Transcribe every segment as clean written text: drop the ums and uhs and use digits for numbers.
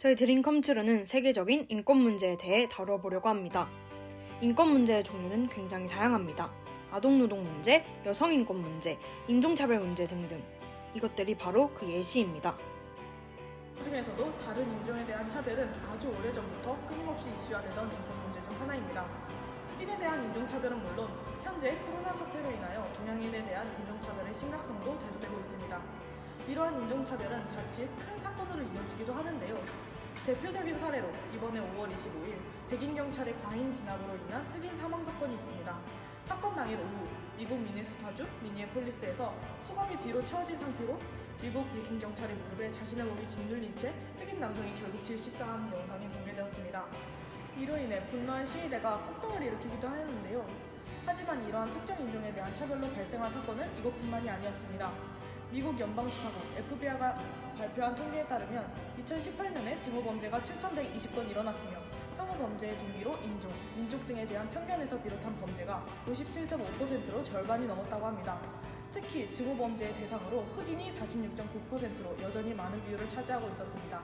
저희 드림컴트루는 세계적인 인권 문제에 대해 다뤄보려고 합니다. 인권 문제의 종류는 굉장히 다양합니다. 아동노동 문제, 여성인권 문제, 인종차별 문제 등등. 이것들이 바로 그 예시입니다. 그 중에서도 다른 인종에 대한 차별은 아주 오래전부터 끊임없이 이슈화되던 인권 문제 중 하나입니다. 흑인에 대한 인종차별은 물론 현재 코로나 사태로 인하여 동양인에 대한 인종차별의 심각성도 대두되고 있습니다. 이러한 인종차별은 자칫 큰 사건으로 이어지기도 하는데요. 대표적인 사례로 이번에 5월 25일 백인 경찰의 과잉 진압으로 인한 흑인 사망 사건이 있습니다. 사건 당일 오후 미국 미네소타주 미니애폴리스에서 수갑이 뒤로 채워진 상태로 미국 백인 경찰의 무릎에 자신의 목이 짓눌린 채 흑인 남성이 결국 질식사한 영상이 공개되었습니다. 이로 인해 분노한 시위대가 폭동을 일으키기도 하였는데요. 하지만 이러한 특정 인종에 대한 차별로 발생한 사건은 이것뿐만이 아니었습니다. 미국 연방수사국 FBI가 발표한 통계에 따르면 2018년에 증오범죄가 7,120건 일어났으며 혐오 범죄의 동기로 인종, 민족 등에 대한 편견에서 비롯한 범죄가 57.5%로 절반이 넘었다고 합니다. 특히 증오범죄의 대상으로 흑인이 46.9%로 여전히 많은 비율을 차지하고 있었습니다.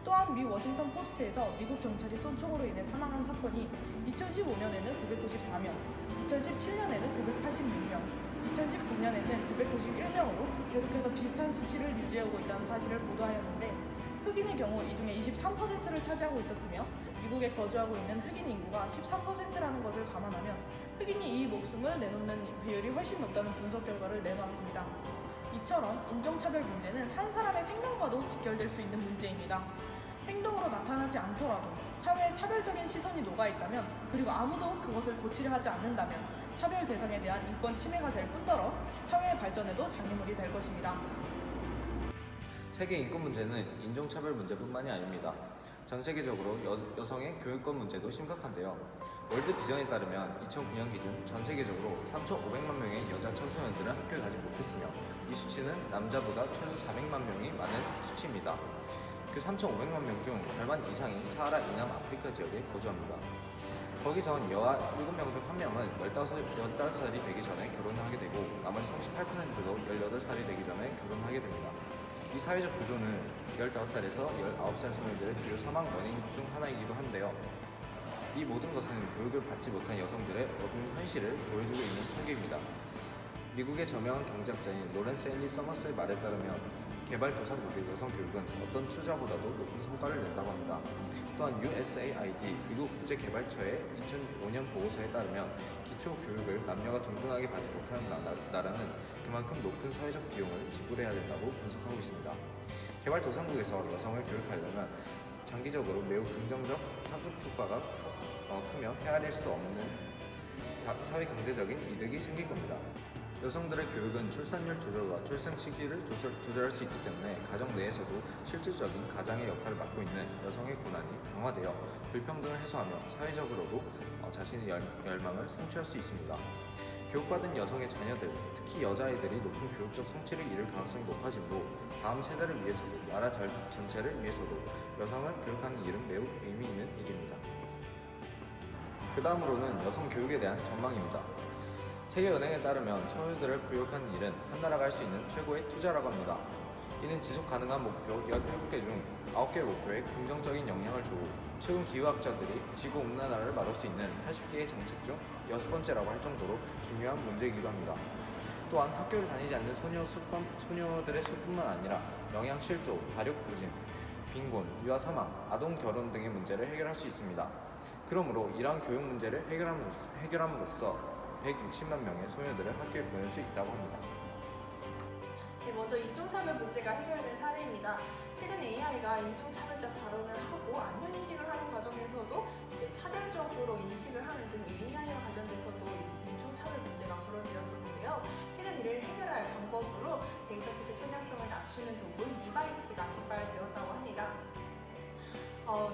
또한 미 워싱턴 포스트에서 미국 경찰이 쏜 총으로 인해 사망한 사건이 2015년에는 994명, 2017년에는 986명, 2019년에는 991명으로 계속해서 비슷한 수치를 유지하고 있다는 사실을 보도하였는데 흑인의 경우 이 중에 23%를 차지하고 있었으며 미국에 거주하고 있는 흑인 인구가 13%라는 것을 감안하면 흑인이 이 목숨을 내놓는 비율이 훨씬 높다는 분석 결과를 내놓았습니다. 이처럼 인종차별 문제는 한 사람의 생명과도 직결될 수 있는 문제입니다. 행동으로 나타나지 않더라도 사회에 차별적인 시선이 녹아있다면 그리고 아무도 그것을 고치려 하지 않는다면 차별 대상에 대한 인권 침해가 될 뿐더러 사회의 발전에도 장애물이 될 것입니다. 세계 인권 문제는 인종차별 문제뿐만이 아닙니다. 전 세계적으로 여성의 교육권 문제도 심각한데요. 월드 비전에 따르면 2009년 기준 전 세계적으로 3,500만 명의 여자 청소년들은 학교에 가지 못했으며 이 수치는 남자보다 최소 400만 명이 많은 수치입니다. 그 3,500만 명 중 절반 이상이 사하라 이남 아프리카 지역에 거주합니다. 거기선 여아 7명 중 1명은 15살이 되기 전에 결혼을 하게 되고 나머지 38%도 18살이 되기 전에 결혼하게 됩니다. 이 사회적 구조는 15살에서 19살 소녀들의 주요 사망 원인 중 하나이기도 한데요. 이 모든 것은 교육을 받지 못한 여성들의 어두운 현실을 보여주고 있는 통계입니다. 미국의 저명한 경제학자인 로렌스 앤리 서머스의 말에 따르면 개발도상국의 여성 교육은 어떤 투자보다도 높은 성과를 낸다고 합니다. 또한 USAID 미국 국제개발처의 2005년 보고서에 따르면 기초교육을 남녀가 동등하게 받지 못하는 나라는 그만큼 높은 사회적 비용을 지불해야 된다고 분석하고 있습니다. 개발도상국에서 여성을 교육하려면 장기적으로 매우 긍정적 파급 효과가 크며 헤아릴 수 없는 사회 경제적인 이득이 생길 겁니다. 여성들의 교육은 출산율 조절과 출생 시기를 조절할 수 있기 때문에 가정 내에서도 실질적인 가장의 역할을 맡고 있는 여성의 권한이 강화되어 불평등을 해소하며 사회적으로도 자신의 열망을 성취할 수 있습니다. 교육받은 여성의 자녀들, 특히 여자아이들이 높은 교육적 성취를 이룰 가능성이 높아지므로 다음 세대를 위해서도 나라 전체를 위해서도 여성을 교육하는 일은 매우 의미 있는 일입니다. 그 다음으로는 여성 교육에 대한 전망입니다. 세계은행에 따르면 소녀들을 교육하는 일은 한 나라가 할 수 있는 최고의 투자라고 합니다. 이는 지속 가능한 목표 17개 중 9개 목표에 긍정적인 영향을 주고 최근 기후학자들이 지구온난화를 막을 수 있는 80개의 정책 중 6번째라고 할 정도로 중요한 문제이기도 합니다. 또한 학교를 다니지 않는 소녀들의 수뿐만 아니라 영양실조, 발육부진, 빈곤, 유아 사망, 아동 결혼 등의 문제를 해결할 수 있습니다. 그러므로 이러한 교육 문제를 해결함으로써 160만 명의 소녀들을 학교에 보낼 수 있다고 합니다. 네, 먼저 인종차별 문제가 해결된 사례입니다. 최근 AI가 인종차별적 발언을 하고 안면인식을 하는 과정에서도 차별적으로 인식을 하는 등 AI와 관련돼서도 인종차별 문제가 거론되었었는데요. 최근 이를 해결할 방법으로 데이터셋의 편향성을 낮추는 도구인 리바이스가 개발되었다고 합니다.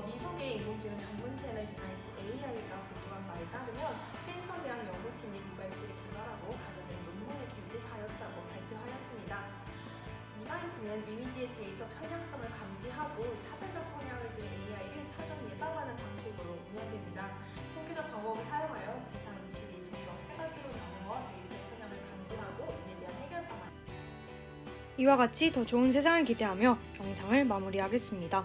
미국의 인공지능 전문 채널 유나이트 AI가 보도한 바에 따르면 프린스턴 대학 연구팀이 리바이스를 개발하고 관련된 논문을 게재하였다고 발표하였습니다. 리바이스는 이미지의 데이터 편향성을 감지하고 차별적 성향을 띤 AI를 사전 예방하는 방식으로 운영됩니다. 통계적 방법을 사용하여 대상, 지리, 증거 세 가지로 나누어 데이터 편향을 감지하고 이에 대한 해결 방안. 이와 같이 더 좋은 세상을 기대하며 영상을 마무리하겠습니다.